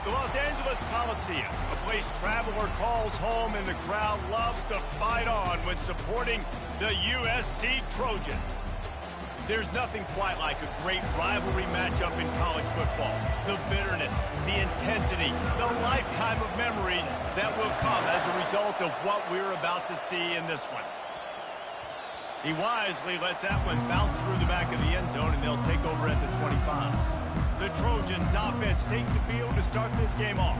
The Los Angeles Coliseum, a place traveler calls home and the crowd loves to fight on when supporting the USC Trojans. There's nothing quite like a great rivalry matchup in college football. The bitterness, the intensity, the lifetime of memories that will come as a result of what we're about to see in this one. He wisely lets that one bounce through the back of the end zone, and they'll take over at the 25. The Trojans offense takes the field to start this game off.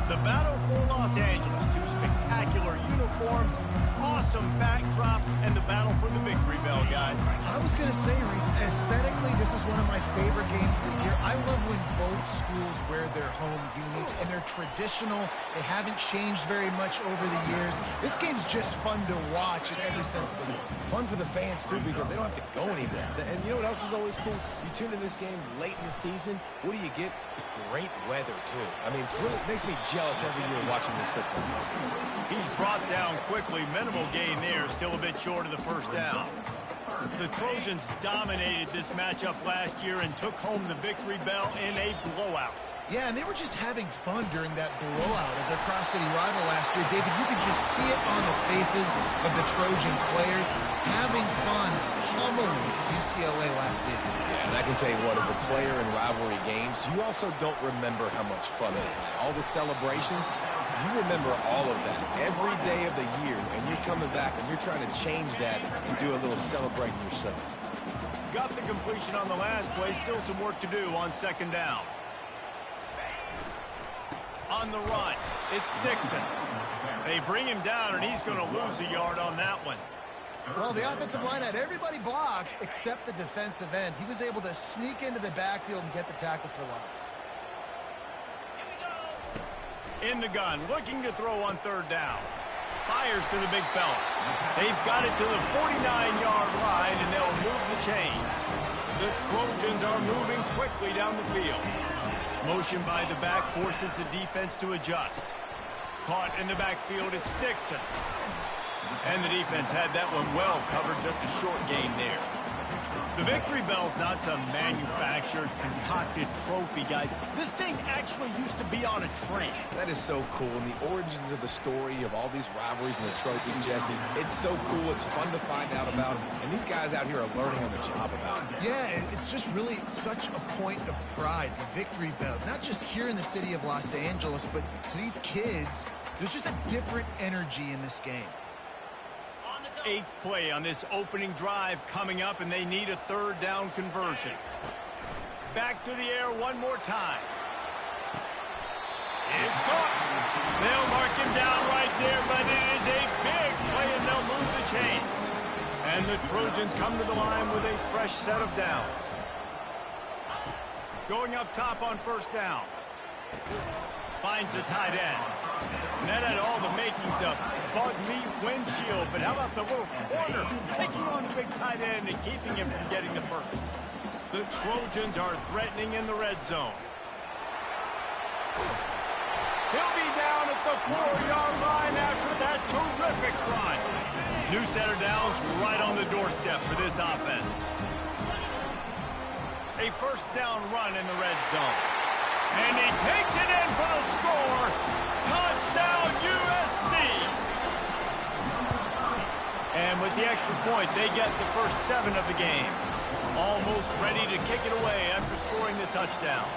The battle for Los Angeles, two spectacular uniforms, awesome backdrop, and the battle for the victory bell, guys. I was going to say, Reese, aesthetically, this is one of my favorite games of the year. I love when both schools wear their home unis, and they're traditional. They haven't changed very much over the years. This game's just fun to watch in every sense of the word. Fun for the fans, too, because they don't have to go anywhere. And you know what else is always cool? You tune in this game late in the season, what do you get? Great weather, too. I mean, it makes me jealous every year watching this football. He's brought down quickly. Minimal gain there, still a bit short of the first down. The Trojans dominated this matchup last year and took home the victory bell in a blowout. Yeah, and they were just having fun during that blowout of their cross-city rival last year. David, you could just see it on the faces of the Trojan players, having fun, pummeling UCLA last season. Yeah, and I can tell you what, as a player in rivalry games, you also don't remember how much fun they had. All the celebrations, you remember all of that every day of the year, and you're coming back and you're trying to change that and do a little celebrating yourself. Got the completion on the last play, still some work to do on second down. On the run, it's Dixon. They bring him down, and he's going to lose a yard on that one. Well, the offensive line had everybody blocked except the defensive end. He was able to sneak into the backfield and get the tackle for loss. In the gun, looking to throw on third down. Fires to the big fella. They've got it to the 49-yard line, and they'll move the chains. The Trojans are moving quickly down the field. Motion by the back forces the defense to adjust. Caught in the backfield, it's Dixon. And the defense had that one well covered, just a short gain there. The victory bell's not some manufactured, concocted trophy, guys. This thing actually used to be on a train. That is so cool. And the origins of the story of all these rivalries and the trophies, Jesse, it's so cool. It's fun to find out about. And these guys out here are learning on the job about it. Yeah, it's just really such a point of pride, the victory bell. Not just here in the city of Los Angeles, but to these kids, there's just a different energy in this game. Eighth play on this opening drive coming up, and they need a third down conversion. Back to the air one more time. It's caught. They'll mark him down right there, but it is a big play, and they'll move the chains. And the Trojans come to the line with a fresh set of downs. Going up top on first down. Finds the tight end. And that had all the makings of bug meat windshield, but how about the little corner taking on the big tight end and keeping him from getting the first? The Trojans are threatening in the red zone. He'll be down at the 4-yard line after that terrific run. New set of downs right on the doorstep for this offense. A first down run in the red zone. And he takes it in for the score. Touchdown, USC! And with the extra point, they get the first 7 of the game. Almost ready to kick it away after scoring the touchdown.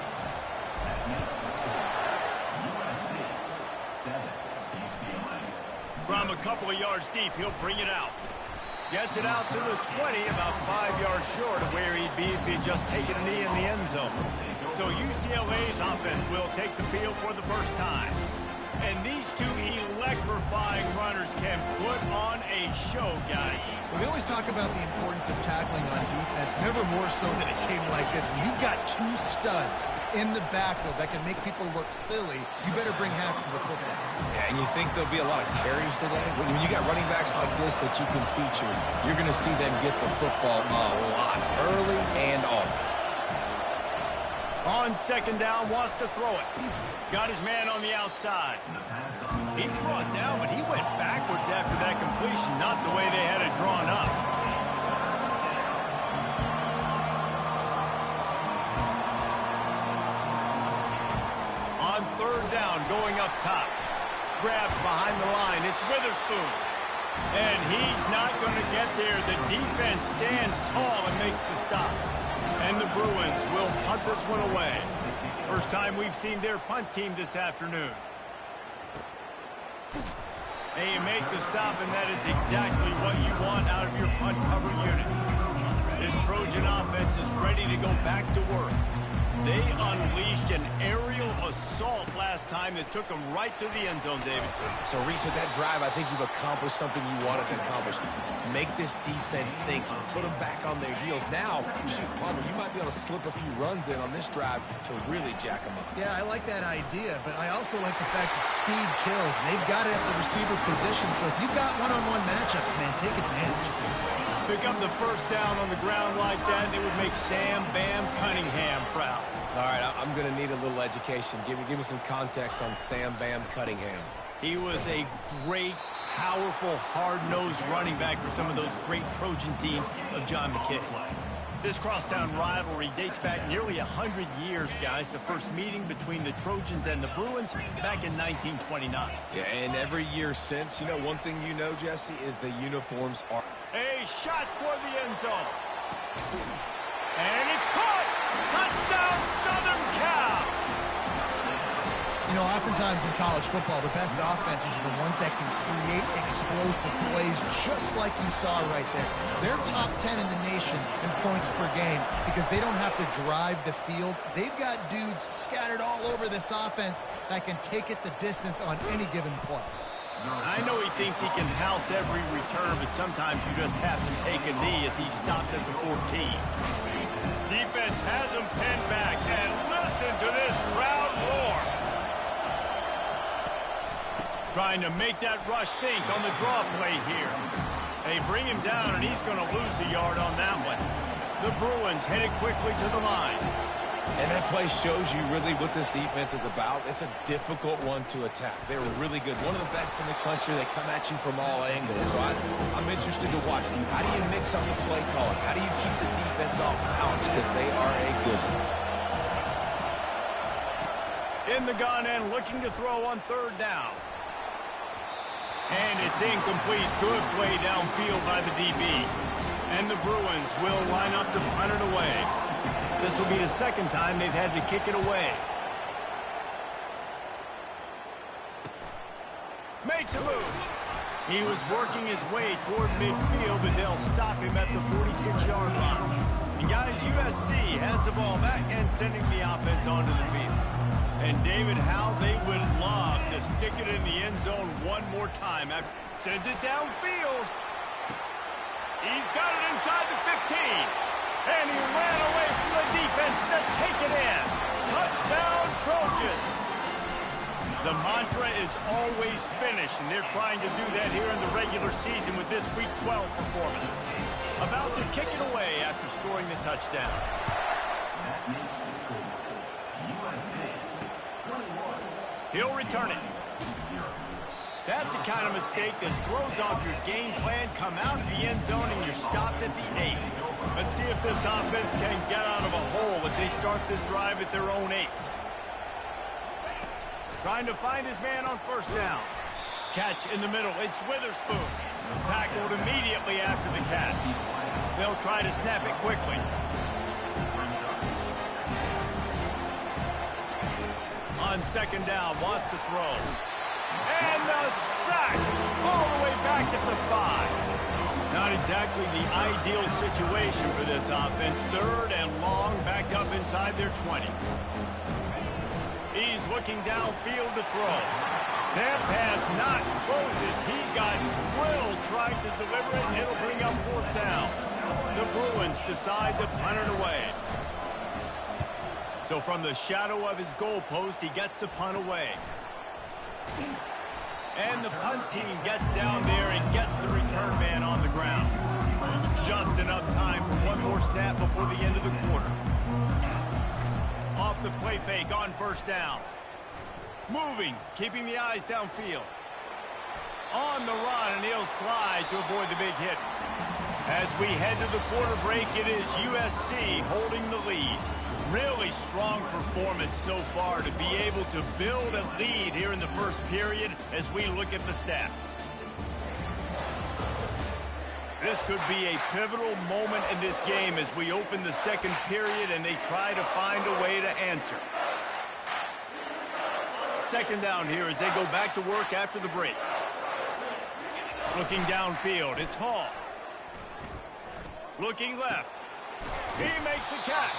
From a couple of yards deep, he'll bring it out. Gets it out to the 20, about 5 yards short of where he'd be if he'd just taken a knee in the end zone. So UCLA's offense will take the field for the first time. And these two electrifying runners can put on a show, guys. We always talk about the importance of tackling on defense, never more so than it came like this. When you've got two studs in the backfield that can make people look silly, you better bring hats to the football. Yeah, and you think there'll be a lot of carries today? When you got running backs like this that you can feature, you're going to see them get the football a lot, early and often. On second down, wants to throw it. Got his man on the outside. He's brought down, but he went backwards after that completion, not the way they had it drawn up. On down, going up top. Grabs behind the line. It's Witherspoon. And he's not going to get there. The defense stands tall and makes the stop. And the Bruins will punt this one away. First time we've seen their punt team this afternoon. They make the stop, and that is exactly what you want out of your punt cover unit. This Trojan offense is ready to go back to work. They unleashed an aerial assault last time that took them right to the end zone, David. So, Reese, with that drive, I think you've accomplished something you wanted to accomplish. Make this defense think. Put them back on their heels. Now, shoot, Palmer, you might be able to slip a few runs in on this drive to really jack them up. Yeah, I like that idea, but I also like the fact that speed kills. And they've got it at the receiver position, so if you've got one-on-one matchups, man, take advantage. Pick up the first down on the ground like that, and it would make Sam Bam Cunningham proud. All right, I'm going to need a little education. Give me some context on Sam Bam Cunningham. He was a great, powerful, hard-nosed running back for some of those great Trojan teams of John McKay. This crosstown rivalry dates back nearly 100 years, guys. The first meeting between the Trojans and the Bruins back in 1929. Yeah, and every year since, you know, one thing you know, Jesse, is the uniforms are... A shot toward the end zone. And it's caught! Touchdown, Southern Cal! You know, oftentimes in college football, the best offenses are the ones that can create explosive plays, just like you saw right there. They're top 10 in the nation in points per game because they don't have to drive the field. They've got dudes scattered all over this offense that can take it the distance on any given play. I know he thinks he can house every return, but sometimes you just have to take a knee as he stopped at the 14. Defense has him pinned back, and listen to this crowd roar. Trying to make that rush think on the draw play here. They bring him down, and he's going to lose a yard on that one. The Bruins headed quickly to the line. And that play shows you really what this defense is about. It's a difficult one to attack. They're really good. One of the best in the country. They come at you from all angles. So I'm interested to watch. How do you mix up the play calling? How do you keep the defense off balance? Because they are a good one. In the gun and looking to throw on third down. And it's incomplete. Good play downfield by the DB. And the Bruins will line up to punt it away. This will be the second time they've had to kick it away. Makes a move. He was working his way toward midfield, but they'll stop him at the 46-yard line. And guys, USC has the ball back and sending the offense onto the field. And David, how they would love to stick it in the end zone one more time. Sends it downfield. He's got it inside the 15. And he ran away from the defense to take it in. Touchdown, Trojans. The mantra is always finish, and they're trying to do that here in the regular season with this Week 12 performance. About to kick it away after scoring the touchdown. He'll return it. That's the kind of mistake that throws off your game plan. Come out of the end zone, and you're stopped at the 8. Let's see if this offense can get out of a hole as they start this drive at their own 8. Trying to find his man on first down. Catch in the middle. It's Witherspoon. Tackled immediately after the catch. They'll try to snap it quickly. On second down, wants to throw. And the sack all the way back at the 5. Not exactly the ideal situation for this offense. Third and long, back up inside their 20. He's looking downfield to throw. That pass not closes. He got drilled trying to deliver it, and it'll bring up fourth down. The Bruins decide to punt it away. So from the shadow of his goalpost, he gets the punt away. And the punt team gets down there and gets the return man on the ground. Just enough time for one more snap before the end of the quarter. Off the play fake on first down. Moving, keeping the eyes downfield. On the run, and he'll slide to avoid the big hit. As we head to the quarter break, it is USC holding the lead. Really strong performance so far to be able to build a lead here in the first period as we look at the stats. This could be a pivotal moment in this game as we open the second period and they try to find a way to answer. Second down here as they go back to work after the break. Looking downfield, it's Hall. Looking left. He makes the catch.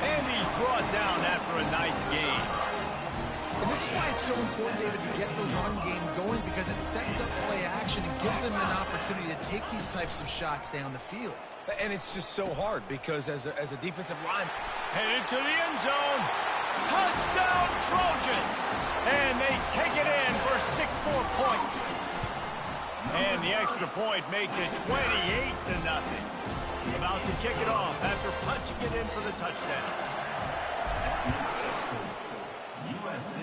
And he's brought down after a nice gain. And this is why it's so important, David, to get the run game going, because it sets up play action and gives them an opportunity to take these types of shots down the field. And it's just so hard because as a defensive line. Headed to the end zone. Touchdown Trojans. And they take it in for 6 more points. And the extra point makes it 28-0. About to kick it off after punching it in for the touchdown. USC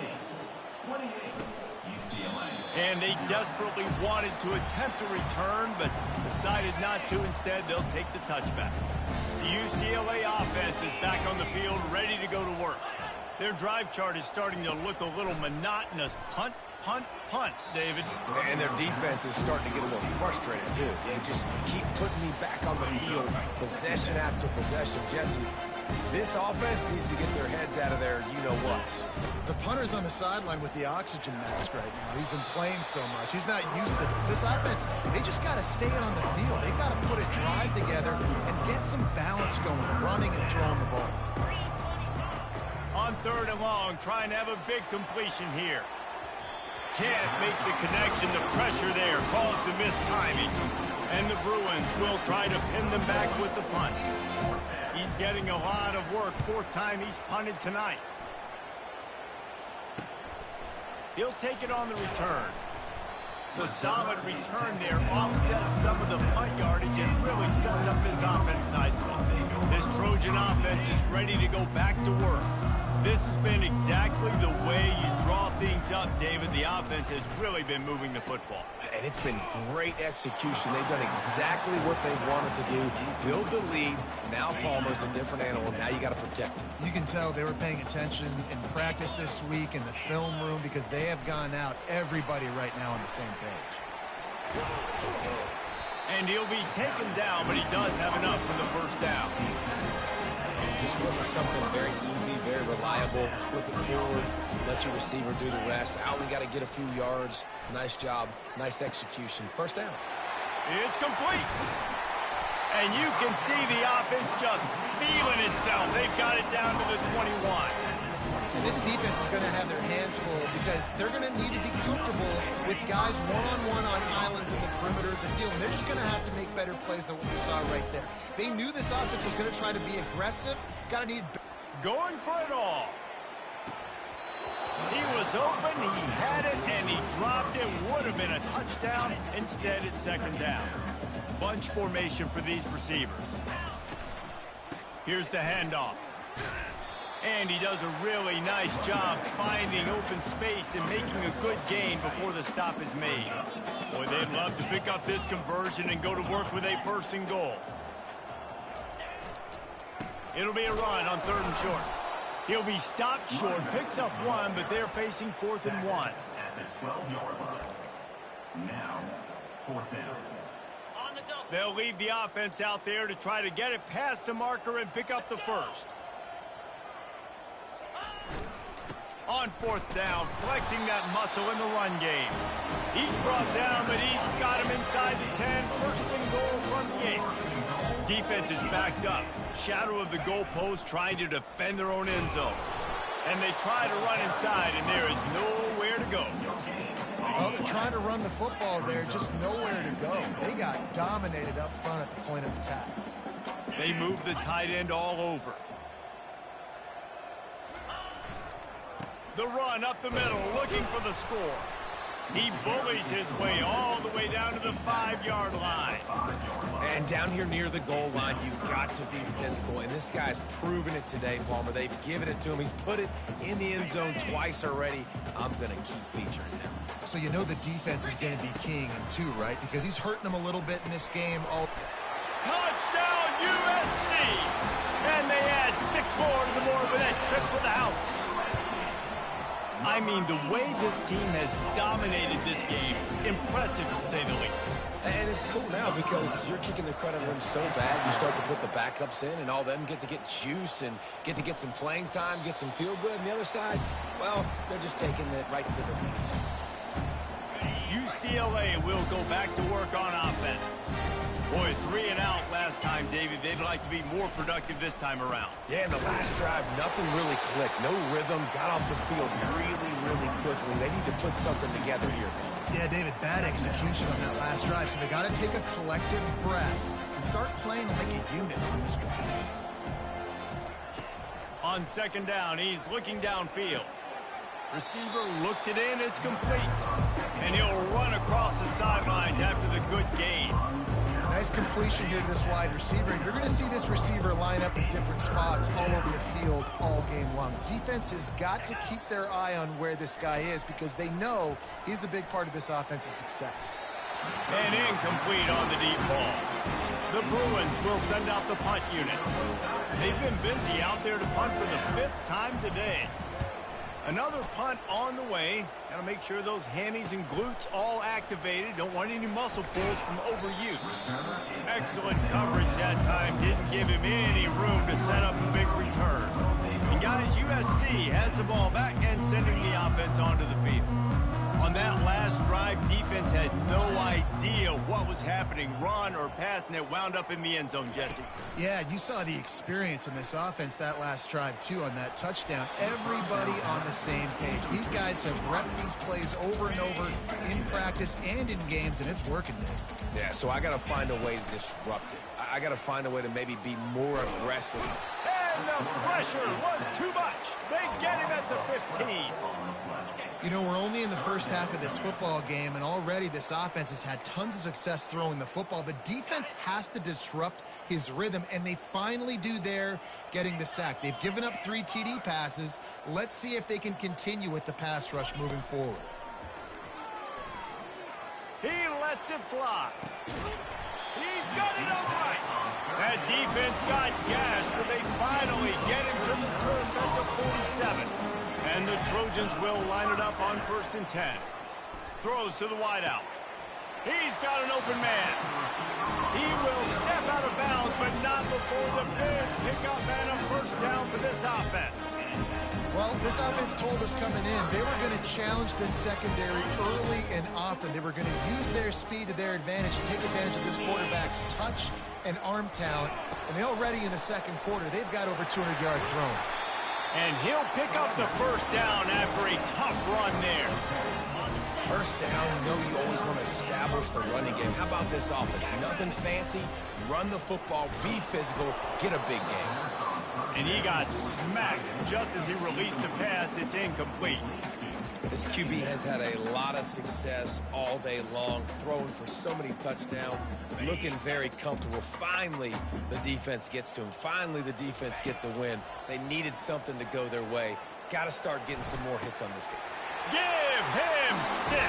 28, UCLA. And they desperately wanted to attempt a return, but decided not to. Instead, they'll take the touchback. The UCLA offense is back on the field, ready to go to work. Their drive chart is starting to look a little monotonous. Punt, punt, punt, David. And their defense is starting to get a little frustrated, too. They just keep putting me back on the field, possession after possession. Jesse, this offense needs to get their heads out of there, you-know-what. The punter's on the sideline with the oxygen mask right now. He's been playing so much. He's not used to this. This offense, they just got to stay on the field. They've got to put a drive together and get some balance going, running and throwing the ball. On 3rd and long, trying to have a big completion here. Can't make the connection. The pressure there caused the missed timing. And the Bruins will try to pin them back with the punt. He's getting a lot of work. 4th time he's punted tonight. He'll take it on the return. The solid return there offsets some of the punt yardage and really sets up his offense nicely. This Trojan offense is ready to go back to work. This has been exactly the way you draw things up, David. The offense has really been moving the football. And it's been great execution. They've done exactly what they wanted to do. Build the lead. Now Palmer's a different animal. Now you got to protect him. You can tell they were paying attention in practice this week in the film room, because they have gone out, everybody right now on the same page. And he'll be taken down, but he does have enough for the first down. Just look for something very easy, very reliable. Flip it forward, let your receiver do the rest. I only got to get a few yards. Nice job, nice execution. First down. It's complete. And you can see the offense just feeling itself. They've got it down to the 21. And this defense is going to have their hands full, because they're going to need to be comfortable with guys one-on-one on islands in the perimeter of the field. And they're just going to have to make better plays than what we saw right there. They knew this offense was going to try to be aggressive. Got to need... Going for it all. He was open, he had it, and he dropped it. Would have been a touchdown. Instead, it's 2nd down. Bunch formation for these receivers. Here's the handoff. And he does a really nice job finding open space and making a good gain before the stop is made. Boy, they'd love to pick up this conversion and go to work with a 1st and goal. It'll be a run on 3rd and short. He'll be stopped short, picks up 1, but they're facing 4th and 1. At the 12-yard line. Now, 4th down. They'll leave the offense out there to try to get it past the marker and pick up the 1st. On 4th down, flexing that muscle in the run game. He's brought down, but he's got him inside the 10. 1st and goal from the 8. Defense is backed up. Shadow of the goalpost, trying to defend their own end zone. And they try to run inside, and there is nowhere to go. Well, they're trying to run the football there, just nowhere to go. They got dominated up front at the point of attack. They move the tight end all over. The run up the middle, looking for the score. He bullies his way all the way down to the 5-yard line. And down here near the goal line, you've got to be physical. And this guy's proven it today, Palmer. They've given it to him. He's put it in the end zone twice already. I'm going to keep featuring him. So you know the defense is going to be keying him too, right? Because he's hurting them a little bit in this game. Touchdown, USC! And they add 6 more to the Morbidette trip to the house. I mean, the way this team has dominated this game, impressive to say the least. And it's cool now because you're kicking the credit rim so bad, you start to put the backups in, and all of them get to get juice and get to get some playing time, get some feel good. And the other side, well, they're just taking it right to the face. UCLA will go back to work on offense. Boy, 3 and out last time, David. They'd like to be more productive this time around. Yeah, in the last drive, nothing really clicked. No rhythm, got off the field really, really quickly. They need to put something together here. Yeah, David, bad execution on that last drive, so they got to take a collective breath and start playing like a unit on this drive. On second down, he's looking downfield. Receiver looks it in, it's complete. And he'll run across the sidelines after the good gain. Nice completion here to this wide receiver. And you're going to see this receiver line up in different spots all over the field all game long. Defense has got to keep their eye on where this guy is because they know he's a big part of this offense's success. And incomplete on the deep ball. The Bruins will send out the punt unit. They've been busy out there to punt for the 5th time today. Another punt on the way. Got to make sure those hammies and glutes all activated. Don't want any muscle pulls from overuse. Excellent coverage that time. Didn't give him any room to set up a big return. And guys, USC has the ball back and sending the offense onto the field. On that last drive, defense had no idea what was happening, run or pass, and it wound up in the end zone, Jesse. Yeah, you saw the experience in this offense that last drive, too, on that touchdown. Everybody on the same page. These guys have repped these plays over and over in practice and in games, and it's working now. Yeah, so I got to find a way to disrupt it. I got to find a way to maybe be more aggressive. And the pressure was too much. They get him at the 15. You know, we're only in the first half of this football game, and already this offense has had tons of success throwing the football. The defense has to disrupt his rhythm, and they finally do there, getting the sack. They've given up 3 TD passes. Let's see if they can continue with the pass rush moving forward. He lets it fly. He's got it all right. That defense got gashed, but they finally get him to the turf at the 47. And the Trojans will line it up on 1st and 10. Throws to the wideout. He's got an open man. He will step out of bounds, but not before the big pickup and a 1st down for this offense. Well, this offense told us coming in they were going to challenge this secondary early and often. They were going to use their speed to their advantage, take advantage of this quarterback's touch and arm talent. And they already in the second quarter, they've got over 200 yards thrown. And he'll pick up the 1st down after a tough run there. 1st down, you know you always want to establish the running game. How about this offense? Nothing fancy. Run the football, be physical, get a big game. And he got smacked just as he released the pass. It's incomplete. This QB has had a lot of success all day long, throwing for so many touchdowns, looking very comfortable. Finally, the defense gets to him. Finally, the defense gets a win. They needed something to go their way. Got to start getting some more hits on this game. Give him 6.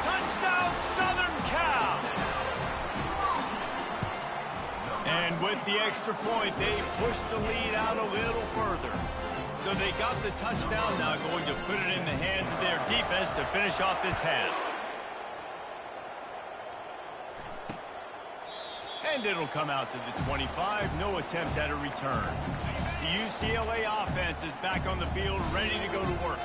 Touchdown, Southern Cal. And with the extra point, they pushed the lead out a little further. So they got the touchdown, now going to put it in the hands of their defense to finish off this half. And it'll come out to the 25, no attempt at a return. The UCLA offense is back on the field, ready to go to work.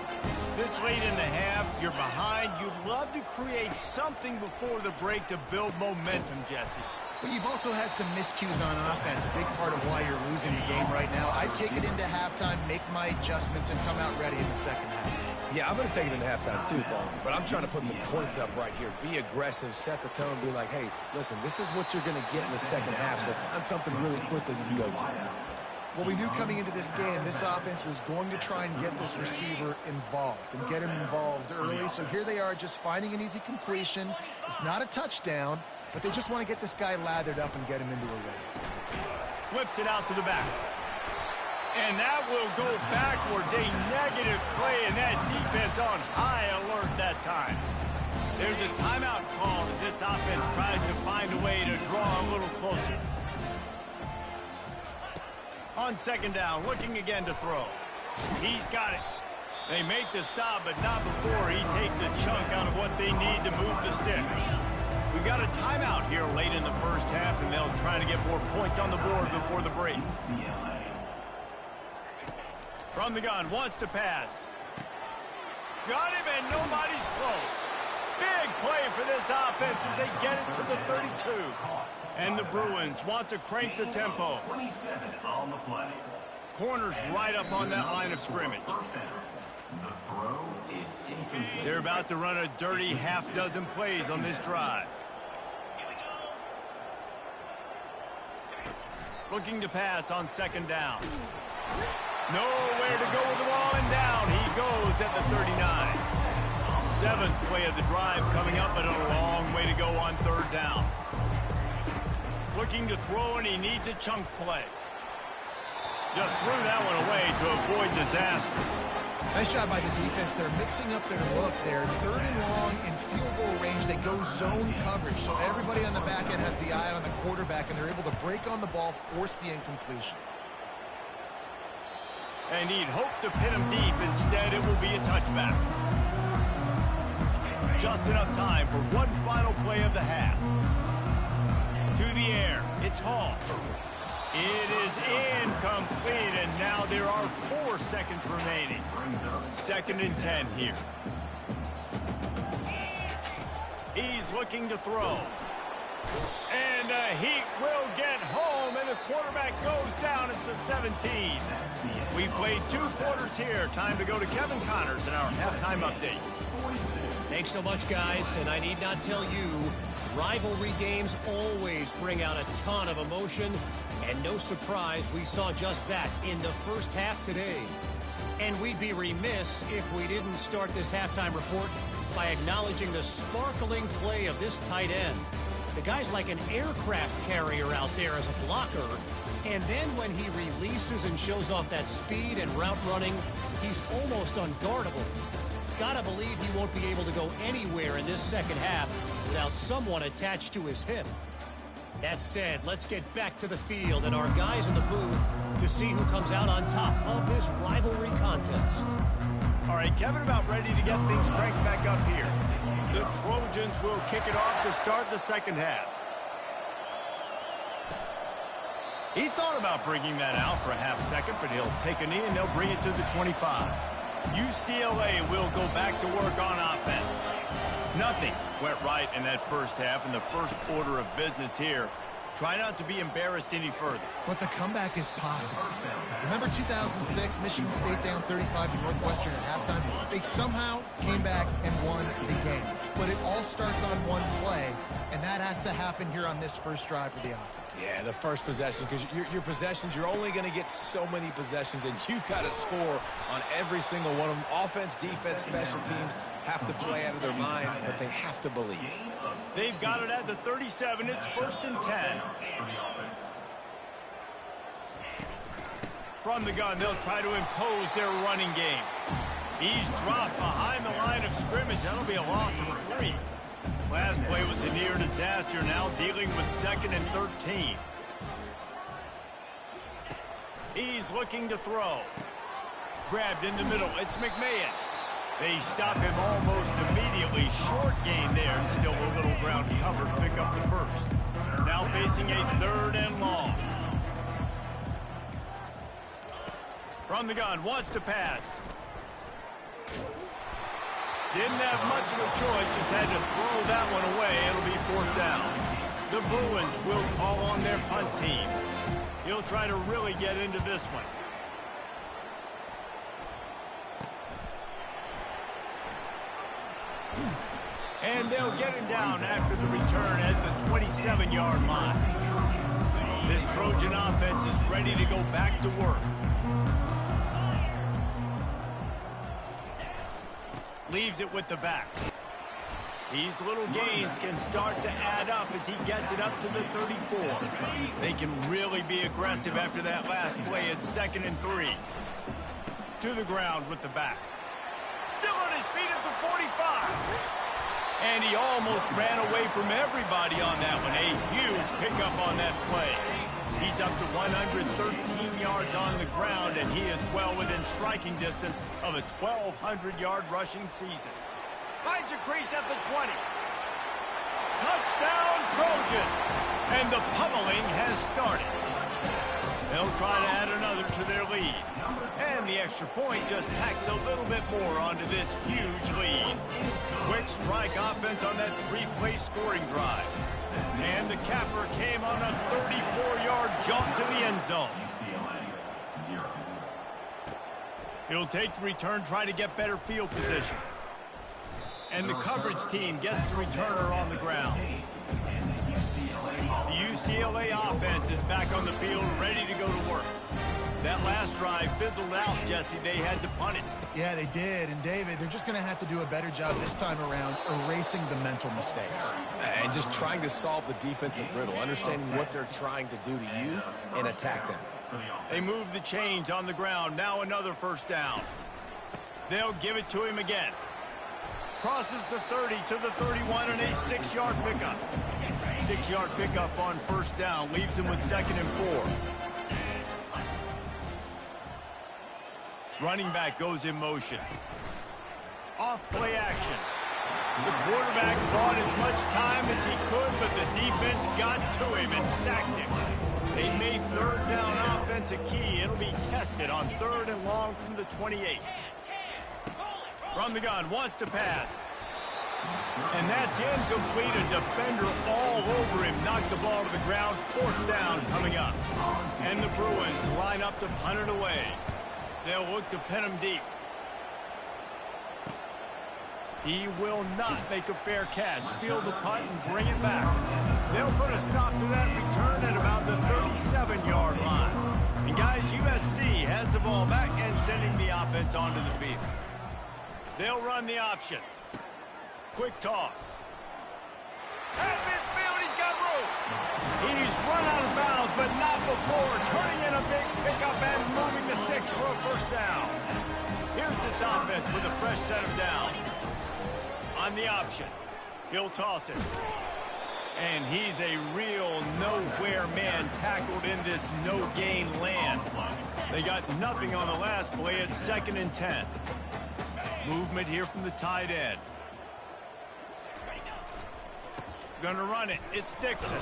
This late in the half, you're behind. You'd love to create something before the break to build momentum, Jesse. But you've also had some miscues on offense, a big part of why you're losing the game right now. I take it into halftime, make my adjustments, and come out ready in the second half. Yeah, I'm going to take it into halftime too, Paul. But I'm trying to put some points up right here. Be aggressive, set the tone, be like, hey, listen, this is what you're going to get in the second half, so find something really quickly you can go to. Well, we knew coming into this game, this offense was going to try and get this receiver involved and get him involved early. So here they are just finding an easy completion. It's not a touchdown, but they just want to get this guy lathered up and get him into a rhythm. Flips it out to the back. And that will go backwards. A negative play, and that defense on high alert that time. There's a timeout call as this offense tries to find a way to draw a little closer. On second down, looking again to throw. He's got it. They make the stop, but not before he takes a chunk out of what they need to move the sticks. We've got a timeout here late in the first half, and they'll try to get more points on the board before the break. From the gun, wants to pass. Got him, and nobody's close. Big play for this offense as they get it to the 32. And the Bruins want to crank the tempo. 27 on the play. Corners right up on that line of scrimmage. The throw is incomplete. They're about to run a dirty half-dozen plays on this drive. Looking to pass on second down. Nowhere to go with the ball, and down he goes at the 39. Seventh play of the drive coming up, but a long way to go on third down. Looking to throw, and he needs a chunk play. Just threw that one away to avoid disaster. Nice job by the defense. They're mixing up their look there. Third and long in field goal range. They go zone coverage. So everybody on the back end has the eye on the quarterback, and they're able to break on the ball, force the incompletion. And he'd hope to pin him deep. Instead, it will be a touchback. Just enough time for one final play of the half. To the air. It's Hall. It is incomplete, and now there are 4 seconds remaining. Second and 10 here. He's looking to throw. And the Heat will get home, and the quarterback goes down at the 17. We played 2 quarters here. Time to go to Kevin Connors in our halftime update. Thanks so much, guys, and I need not tell you, rivalry games always bring out a ton of emotion, and no surprise we saw just that in the first half today. And we'd be remiss if we didn't start this halftime report by acknowledging the sparkling play of this tight end. The guy's like an aircraft carrier out there as a blocker, and then when he releases and shows off that speed and route running, he's almost unguardable. Gotta believe he won't be able to go anywhere in this second half without someone attached to his hip. That said, let's get back to the field and our guys in the booth to see who comes out on top of this rivalry contest. All right, Kevin about ready to get things cranked back up here. The Trojans will kick it off to start the second half. He thought about bringing that out for a half second, but he'll take a knee and they'll bring it to the 25. UCLA will go back to work on offense. Nothing went right in that first half, in the first order of business here. Try not to be embarrassed any further. But the comeback is possible. Remember 2006, Michigan State down 35 to Northwestern at halftime? They somehow came back and won the game. But it all starts on one play, and that has to happen here on this first drive for the offense. Yeah, the first possession, because your possessions, you're only going to get so many possessions, and you got to score on every single one of them. Offense, defense, special teams have to play out of their mind, but they have to believe. They've got it at the 37. It's first and 10. From the gun, they'll try to impose their running game. He's dropped behind the line of scrimmage. That'll be a loss of 3. Last play was a near disaster, now dealing with second and 13. He's looking to throw. Grabbed in the middle. It's McMahon. They stop him almost immediately. Short gain there, and still a little ground covered. Pick up the first. Now facing a third and long. From the gun, wants to pass. Didn't have much of a choice, just had to throw that one away. It'll be fourth down. The Bruins will call on their punt team. He'll try to really get into this one. And they'll get him down after the return at the 27-yard line. This Trojan offense is ready to go back to work. Leaves it with the back. These little gains can start to add up as he gets it up to the 34. They can really be aggressive after that last play at second and 3. To the ground with the back. Still on his feet at the 45. And he almost ran away from everybody on that one. A huge pickup on that play. He's up to 113 yards yards on the ground, and he is well within striking distance of a 1,200-yard rushing season. Finds a crease at the 20. Touchdown, Trojans! And the pummeling has started. They'll try to add another to their lead. And the extra point just tacks a little bit more onto this huge lead. Quick strike offense on that 3-play scoring drive. And the capper came on a 34-yard jaunt to the end zone. He'll take the return, try to get better field position. And the coverage team gets the returner on the ground. The UCLA offense is back on the field, ready to go to work. That last drive fizzled out, Jesse. They had to punt it. Yeah, they did. And, David, they're just going to have to do a better job this time around erasing the mental mistakes. And just trying to solve the defensive riddle, understanding what they're trying to do to you and attack them. They move the chains on the ground. Now another first down. They'll give it to him again. Crosses the 30 to the 31 and a 6-yard pickup. 6-yard pickup on first down leaves him with 2nd and 4. Running back goes in motion. Off play action. The quarterback bought as much time as he could, but the defense got to him and sacked him. They made third down offense a key. It'll be tested on 3rd and long from the 28. From the gun, wants to pass. And that's incomplete. A defender all over him. Knocked the ball to the ground. 4th down coming up. And the Bruins line up to punt it away. They'll look to pin him deep. He will not make a fair catch. Field the punt and bring it back. They'll put a stop to that return at about the 37-yard line. And guys, USC has the ball back and sending the offense onto the field. They'll run the option. Quick toss. At midfield, he's got room. He's run out of bounds, but not before. Turning in a big pickup and moving the sticks for a first down. Here's this offense with a fresh set of downs. On the option, he'll toss it. And he's a real nowhere man tackled in this no-gain land. They got nothing on the last play. It's 2nd and 10. Movement here from the tight end. Gonna run it. It's Dixon.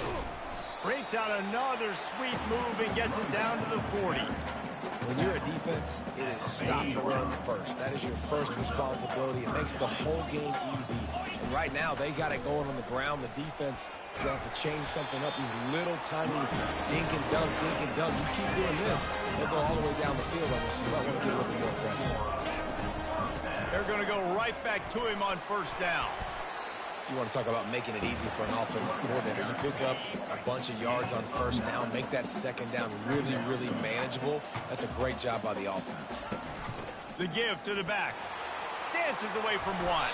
Breaks out another sweet move and gets it down to the 40. When you're a defense, it is stop the run first. That is your first responsibility. It makes the whole game easy. And right now, they got it going on the ground. The defense is going to have to change something up. These little tiny dink and dunk, dink and dunk. You keep doing this, they'll go all the way down the field on you, so you might want to get a little bit more aggressive. They're going to go right back to him on first down. You want to talk about making it easy for an offensive coordinator. You pick up a bunch of yards on first down, make that second down really, really manageable. That's a great job by the offense. The give to the back. Dances away from one.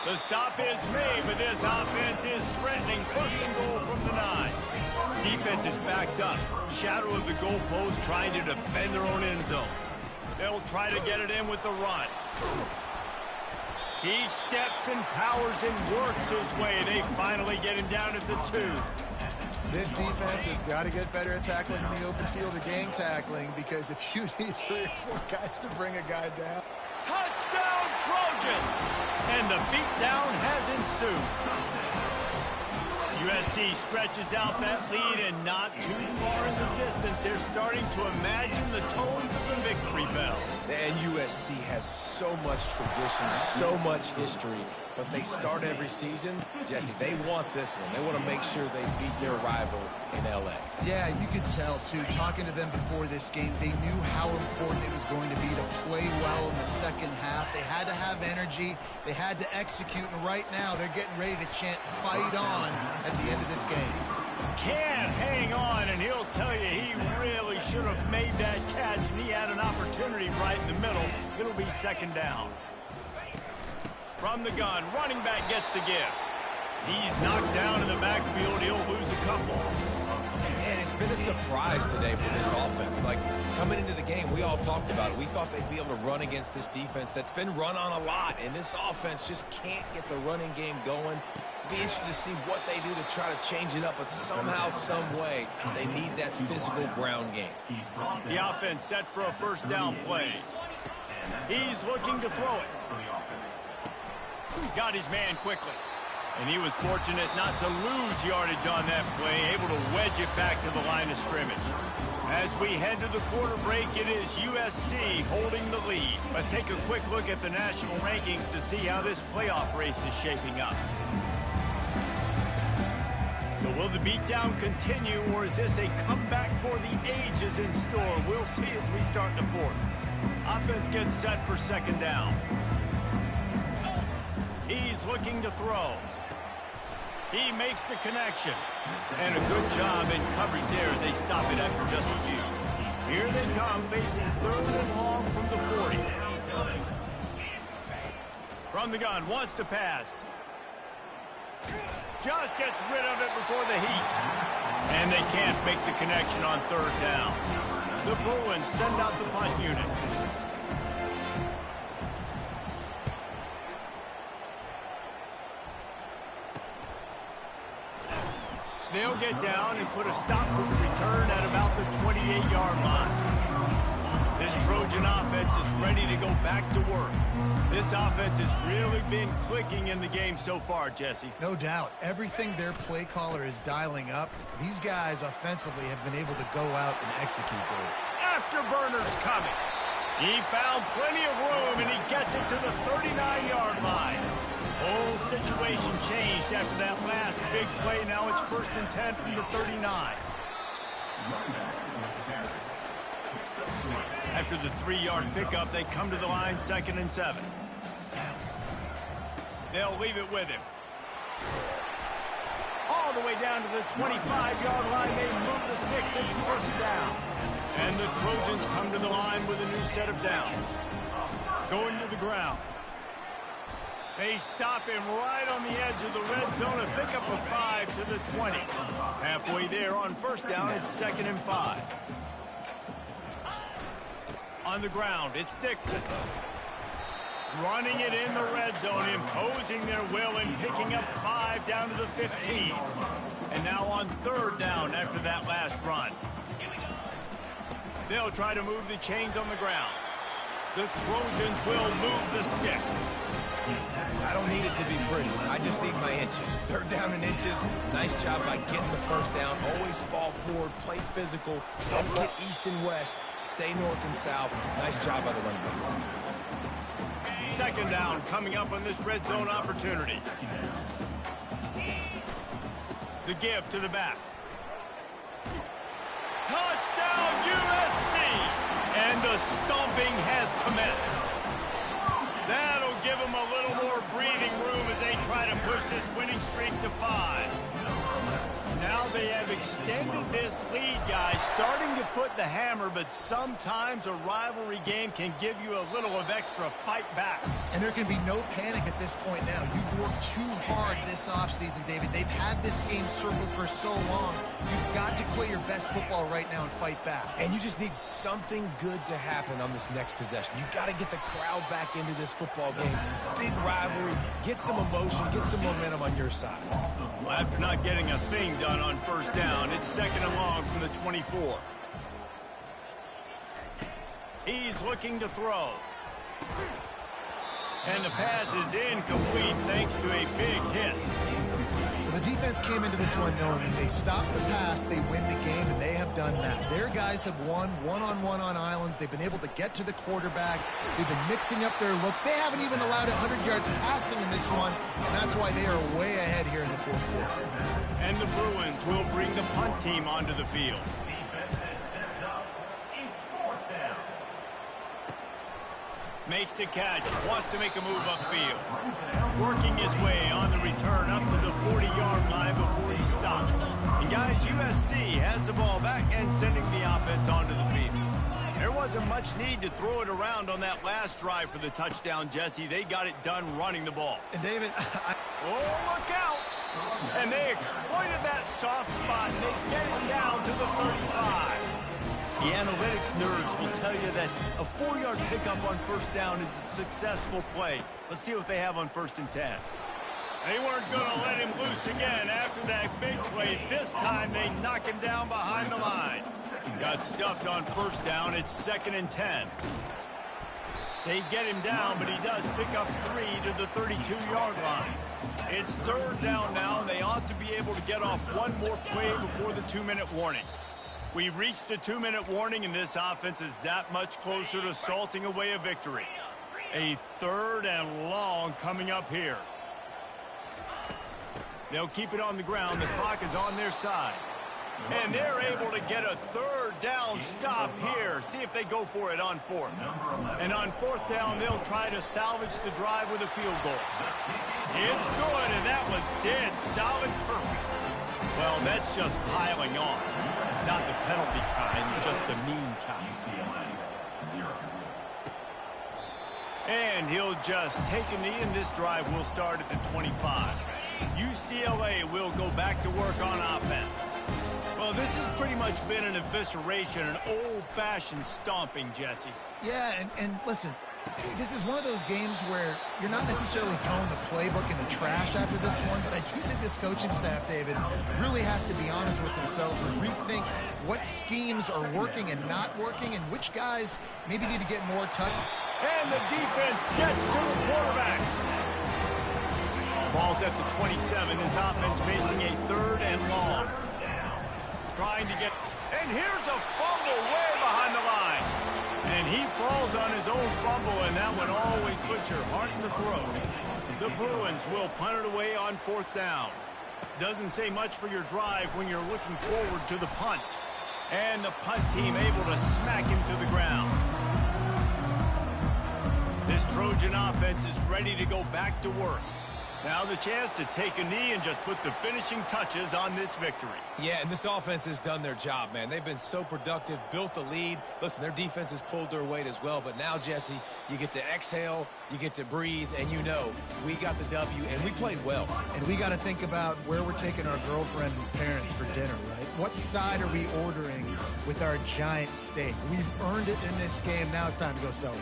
The stop is made, but this offense is threatening. 1st and goal from the 9. Defense is backed up. Shadow of the goalpost trying to defend their own end zone. They'll try to get it in with the run. He steps and powers and works his way. They finally get him down at the 2. This defense has got to get better at tackling in the open field or gang tackling, because if you need 3 or 4 guys to bring a guy down. Touchdown, Trojans! And the beatdown has ensued. USC stretches out that lead, and not too far in the distance, they're starting to imagine the tones of the victory bell. And USC has so much tradition, so much history, but they start every season. Jesse, they want this one. They want to make sure they beat their rival in L.A. Yeah, you could tell, too. Talking to them before this game, they knew how important it was going to be to play well in the second half. They had to have energy. They had to execute, and right now they're getting ready to chant "Fight on" at the end of this game. Can't hang on, and he'll tell you he really should have made that catch, and he had an opportunity right in the middle. It'll be 2nd down. From the gun, running back gets the give. He's knocked down in the backfield. He'll lose a couple. And it's been a surprise today for this offense. Like, coming into the game, we all talked about it. We thought they'd be able to run against this defense that's been run on a lot, and this offense just can't get the running game going. Be interested to see what they do to try to change it up, but somehow, some way, they need that physical ground game. The offense set for a first down play. He's looking to throw it. Got his man quickly. And he was fortunate not to lose yardage on that play, able to wedge it back to the line of scrimmage. As we head to the quarter break, it is USC holding the lead. Let's take a quick look at the national rankings to see how this playoff race is shaping up. So will the beatdown continue, or is this a comeback for the ages in store? We'll see as we start the fourth. Offense gets set for second down. He's looking to throw. He makes the connection. And a good job in coverage there as they stop it after just a few. Here they come, facing third and long from the 40. From the gun, wants to pass. Just gets rid of it before the heat. And they can't make the connection on third down. The Bruins send out the punt unit. They'll get down and put a stop to the return at about the 28-yard line. This Trojan offense is ready to go back to work. This offense has really been clicking in the game so far, Jesse. No doubt. Everything their play caller is dialing up, these guys offensively have been able to go out and execute there. Afterburner's coming. He found plenty of room, and he gets it to the 39-yard line. Whole situation changed after that last big play. Now it's 1st and 10 from the 39. After the 3-yard pickup, they come to the line 2nd and 7. They'll leave it with him. All the way down to the 25-yard line, they move the sticks into first down. And the Trojans come to the line with a new set of downs. Going to the ground. They stop him right on the edge of the red zone and pick up a 5 to the 20. Halfway there on first down, it's 2nd and 5. On the ground, it's Dixon. Running it in the red zone, imposing their will and picking up 5 down to the 15. And now on third down after that last run. They'll try to move the chains on the ground. The Trojans will move the sticks. I don't need it to be pretty. I just need my inches. Third down in inches. Nice job by getting the first down. Always fall forward, play physical. Don't get east and west. Stay north and south. Nice job by the running back. Second down coming up on this red zone opportunity. The give to the back. Touchdown USC! And the stomping has commenced. That'll give them a little more breathing room as they try to push this winning streak to 5. Now they have extended this lead, guys, starting to put the hammer, but sometimes a rivalry game can give you a little of extra fight back. And there can be no panic at this point now. You've worked too hard this offseason, David. They've had this game circled for so long. You've got to play your best football right now and fight back. And you just need something good to happen on this next possession. You've got to get the crowd back into this football game. Big rivalry. Get some emotion. Get some momentum on your side. Well, after not getting a thing done on first down, it's 2nd and long from the 24. He's looking to throw. And the pass is incomplete thanks to a big hit. The defense came into this one knowing if they stop the pass, they win the game, and they have done that. Their guys have won one-on-one on islands. They've been able to get to the quarterback. They've been mixing up their looks. They haven't even allowed 100 yards passing in this one, and that's why they are way ahead here in the fourth quarter. And the Bruins will bring the punt team onto the field. Makes the catch, wants to make a move upfield. Working his way on the return up to the 40-yard line before he stopped. And guys, USC has the ball back and sending the offense onto the field. There wasn't much need to throw it around on that last drive for the touchdown, Jesse. They got it done running the ball. And David, oh, look out! And they exploited that soft spot, and they get it down to the 35. The analytics nerds will tell you that a 4-yard pickup on first down is a successful play. Let's see what they have on 1st and 10. They weren't going to let him loose again after that big play. This time they knock him down behind the line. Got stuffed on first down. It's 2nd and 10. They get him down, but he does pick up 3 to the 32-yard line. It's 3rd down now, and they ought to be able to get off one more play before the 2-minute warning. We've reached the 2-minute warning, and this offense is that much closer to salting away a victory. A 3rd and long coming up here. They'll keep it on the ground. The clock is on their side. And they're able to get a 3rd down stop here. See if they go for it on 4th. And on 4th down, they'll try to salvage the drive with a field goal. It's good, and that was dead solid perfect. Well, that's just piling on. Not the penalty kind, just the mean kind. And he'll just take a knee, and this drive will start at the 25. UCLA will go back to work on offense. Well, this has pretty much been an evisceration, an old-fashioned stomping, Jesse. Yeah, and listen, this is one of those games where you're not necessarily throwing the playbook in the trash after this one, but I do think this coaching staff, David, really has to be honest with themselves and rethink what schemes are working and not working and which guys maybe need to get more touch. And the defense gets to the quarterback. Ball's at the 27. His offense facing a 3rd and long. Trying to get, and here's a fumble way behind the line. And he falls on his own fumble, and that one always puts your heart in the throat. The Bruins will punt it away on 4th down. Doesn't say much for your drive when you're looking forward to the punt. And the punt team able to smack him to the ground. This Trojan offense is ready to go back to work. Now the chance to take a knee and just put the finishing touches on this victory. Yeah, and this offense has done their job, man. They've been so productive, built the lead. Listen, their defense has pulled their weight as well. But now, Jesse, you get to exhale, you get to breathe, and you know we got the W, and we played well. And we got to think about where we're taking our girlfriend and parents for dinner, right? What side are we ordering with our giant steak? We've earned it in this game. Now it's time to go celebrate.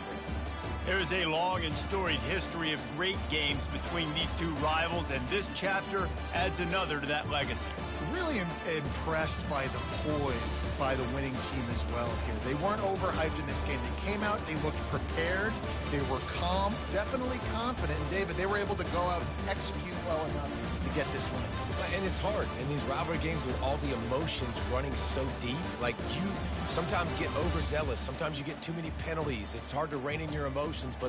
There's a long and storied history of great games between these two rivals, and this chapter adds another to that legacy. Really impressed by the poise by the winning team as well here. They weren't overhyped in this game. They came out, they looked prepared, they were calm, definitely confident. And David, they were able to go out and execute well enough to get this win. And it's hard in these rivalry games with all the emotions running so deep. Like, you sometimes get overzealous. Sometimes you get too many penalties. It's hard to rein in your emotions, but